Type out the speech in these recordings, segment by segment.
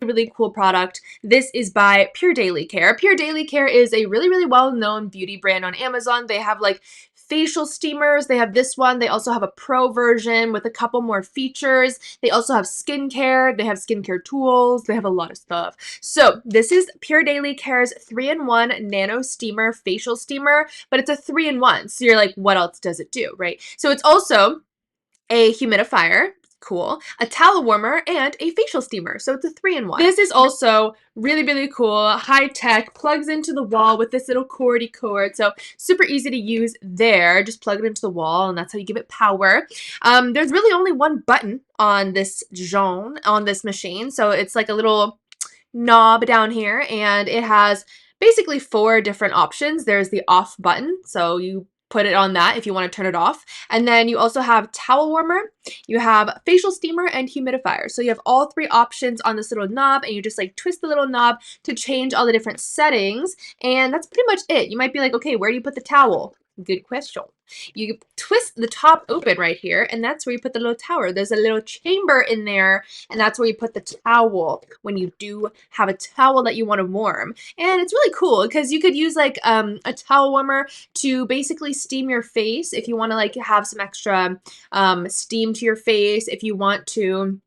really cool product. This is by Pure Daily Care. Pure Daily Care is a really, really well-known beauty brand on Amazon. They have like facial steamers. They have this one. They also have a pro version with a couple more features. They also have skincare. They have skincare tools. They have a lot of stuff. So this is Pure Daily Care's 3-in-1 Nano Steamer Facial Steamer, but it's a 3-in-1. So you're like, what else does it do, right? So it's also a humidifier, cool, a towel warmer, and a facial steamer. So it's a 3-in-1. This is also really, really cool, high tech, plugs into the wall with this little cordy cord. So super easy to use there. Just plug it into the wall and that's how you give it power. There's really only one button on this machine. So it's like a little knob down here and it has basically 4 different options. There's the off button. So you put it on that if you want to turn it off. And then you also have towel warmer, you have facial steamer, and humidifier. So you have all 3 options on this little knob, and you just like twist the little knob to change all the different settings. And that's pretty much it. You might be like, okay, where do you put the towel? Good question. You twist the top open right here, and that's where you put the little towel. There's a little chamber in there, and that's where you put the towel when you do have a towel that you want to warm. And it's really cool because you could use like a towel warmer to basically steam your face if you want to like have some extra steam to your face. If you want to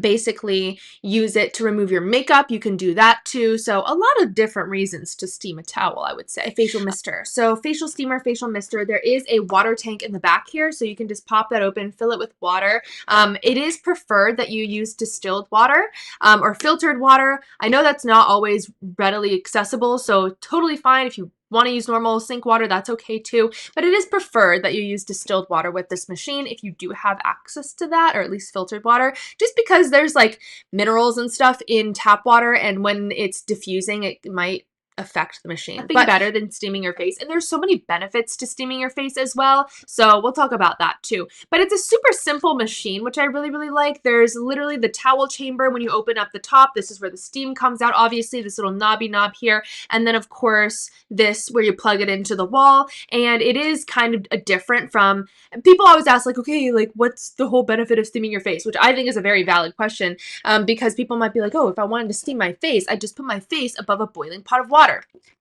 basically use it to remove your makeup, you can do that too. So a lot of different reasons to steam a towel, I would say. Facial mister. So facial steamer, facial mister, there is a water tank in the back here, so you can just pop that open, fill it with water. It is preferred that you use distilled water or filtered water. I know that's not always readily accessible, so totally fine if you want to use normal sink water, that's okay too, but it is preferred that you use distilled water with this machine if you do have access to that, or at least filtered water, just because there's like minerals and stuff in tap water, and when it's diffusing, it might affect the machine. But better than steaming your face, and there's so many benefits to steaming your face as well, so we'll talk about that too. But it's a super simple machine, which I really, really like. There's literally the towel chamber. When you open up the top, this is where the steam comes out, obviously, this little knobby knob here, and then of course this where you plug it into the wall. And it is kind of a different from, people always ask like, okay, like what's the whole benefit of steaming your face, which I think is a very valid question, because people might be like, oh, if I wanted to steam my face, I'd just put my face above a boiling pot of water.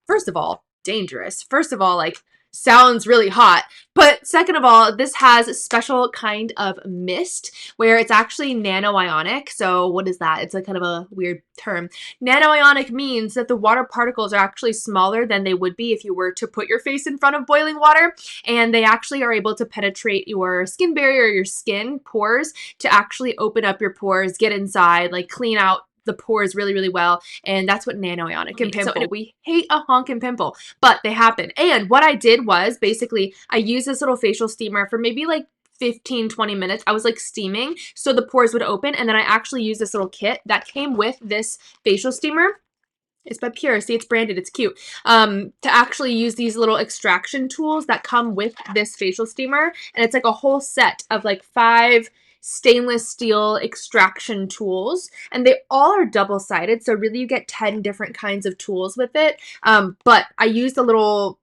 First of all, dangerous. First of all, like, sounds really hot. But second of all, this has a special kind of mist where it's actually Nano Ionic. So what is that? It's like kind of a weird term. Nano Ionic means that the water particles are actually smaller than they would be if you were to put your face in front of boiling water. And they actually are able to penetrate your skin barrier, your skin pores, to actually open up your pores, get inside, like clean out the pores really, really well. And that's what Nano Ionic and pimple. So we hate a honkin' pimple, but they happen. And what I did was basically I used this little facial steamer for maybe like 15-20 minutes. I was like steaming so the pores would open, and then I actually used this little kit that came with this facial steamer. It's by Pure. See, it's branded. It's cute. To actually use these little extraction tools that come with this facial steamer. And it's like a whole set of like 5 stainless steel extraction tools, and they all are double-sided, so really you get 10 different kinds of tools with it. But I used a little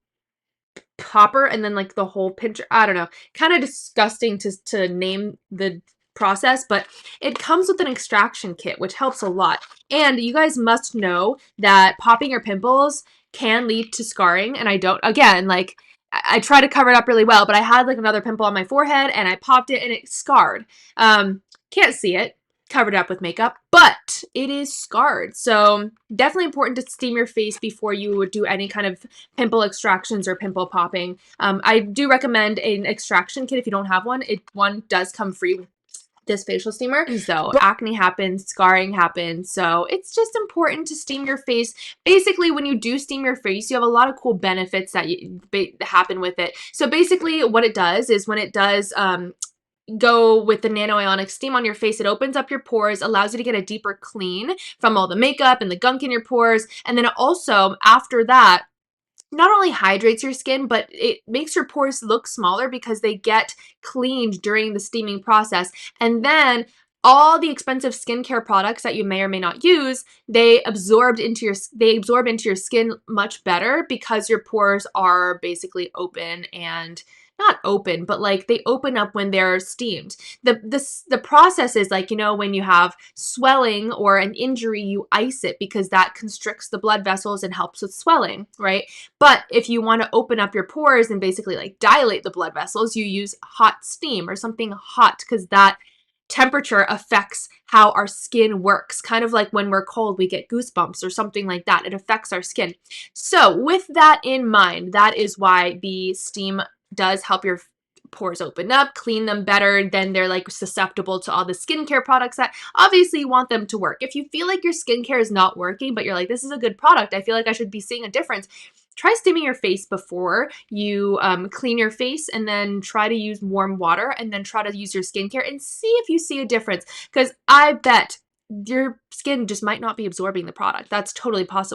popper and then like the whole pincher. I don't know, kind of disgusting to name the process, but it comes with an extraction kit, which helps a lot. And you guys must know that popping your pimples can lead to scarring, and I don't, again, like, I try to cover it up really well, but I had like another pimple on my forehead and I popped it and it scarred. Can't see it, covered it up with makeup, but it is scarred. So definitely important to steam your face before you would do any kind of pimple extractions or pimple popping. I do recommend an extraction kit if you don't have one. One does come free with this facial steamer. So acne happens, scarring happens, so it's just important to steam your face. Basically, when you do steam your face, you have a lot of cool benefits that happen with it. So basically what it does is when it does go with the Nano Ionic steam on your face, it opens up your pores, allows you to get a deeper clean from all the makeup and the gunk in your pores, and then it also, after that, not only hydrates your skin, but it makes your pores look smaller because they get cleaned during the steaming process. And then all the expensive skincare products that you may or may not use, they absorb into your skin much better because your pores are basically open and not open, but like they open up when they're steamed. The process is like, you know, when you have swelling or an injury, you ice it because that constricts the blood vessels and helps with swelling, right? But if you want to open up your pores and basically like dilate the blood vessels, you use hot steam or something hot, because that temperature affects how our skin works. Kind of like when we're cold, we get goosebumps or something like that. It affects our skin. So with that in mind, that is why the steam does help your pores open up, clean them better. Then they're like susceptible to all the skincare products that obviously you want them to work. If you feel like your skincare is not working, but you're like, this is a good product, I feel like I should be seeing a difference, try steaming your face before you clean your face, and then try to use warm water, and then try to use your skincare and see if you see a difference, because I bet your skin just might not be absorbing the product. That's totally possible.